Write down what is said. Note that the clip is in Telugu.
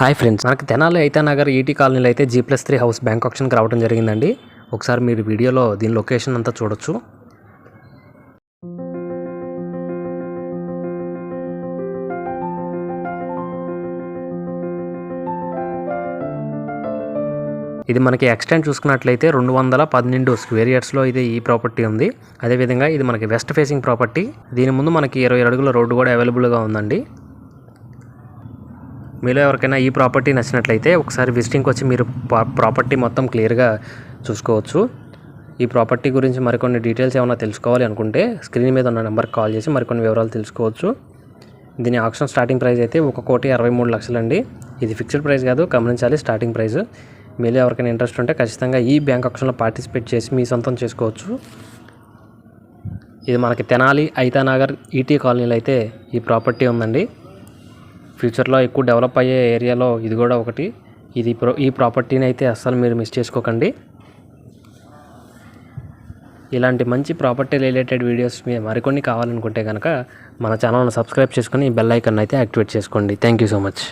హాయ్ ఫ్రెండ్స్, మనకి తెనాలి ఐతానగర్ ఈటీ కాలనీలో అయితే G+3 హౌస్ బ్యాంక్ ఆప్షన్కి రావడం జరిగిందండి. ఒకసారి మీరు వీడియోలో దీని లొకేషన్ అంతా చూడొచ్చు. ఇది మనకి ఎక్స్టెండ్ చూసుకున్నట్లయితే 212 స్క్వేర్ యార్డ్స్లో అయితే ఈ ప్రాపర్టీ ఉంది. అదేవిధంగా ఇది మనకి వెస్ట్ ఫేసింగ్ ప్రాపర్టీ. దీని ముందు మనకి 20 అడుగుల రోడ్డు కూడా అవైలబుల్గా ఉందండి. మీలో ఎవరికైనా ఈ ప్రాపర్టీ నచ్చినట్లయితే ఒకసారి విజిటింగ్కి వచ్చి మీరు ప్రాపర్టీ మొత్తం క్లియర్గా చూసుకోవచ్చు. ఈ ప్రాపర్టీ గురించి మరికొన్ని డీటెయిల్స్ ఏమైనా తెలుసుకోవాలి అనుకుంటే స్క్రీన్ మీద ఉన్న నెంబర్కి కాల్ చేసి మరికొన్ని వివరాలు తెలుసుకోవచ్చు. దీని ఆప్షన్ స్టార్టింగ్ ప్రైస్ అయితే 1,63,00,000 అండి. ఇది ఫిక్స్డ్ ప్రైస్ కాదు, గమనించాలి, స్టార్టింగ్ ప్రైస్. మీలో ఎవరికైనా ఇంట్రెస్ట్ ఉంటే ఖచ్చితంగా ఈ బ్యాంక్ ఆప్షన్లో పార్టిసిపేట్ చేసి మీ సొంతం చేసుకోవచ్చు. ఇది మనకి తెనాలి ఐతానగర్ ఈటీ కాలనీలో అయితే ఈ ప్రాపర్టీ ఉందండి. ఫ్యూచర్లో ఎక్కువ డెవలప్ అయ్యే ఏరియాలో ఇది కూడా ఒకటి. ఈ ప్రాపర్టీని అయితే అస్సలు మీరు మిస్ చేసుకోకండి. ఇలాంటి మంచి ప్రాపర్టీ రిలేటెడ్ వీడియోస్ మరికొన్ని కావాలనుకుంటే కనుక మన ఛానల్ని సబ్స్క్రైబ్ చేసుకొని బెల్ ఐకాన్ అయితే యాక్టివేట్ చేసుకోండి. Thank you so much.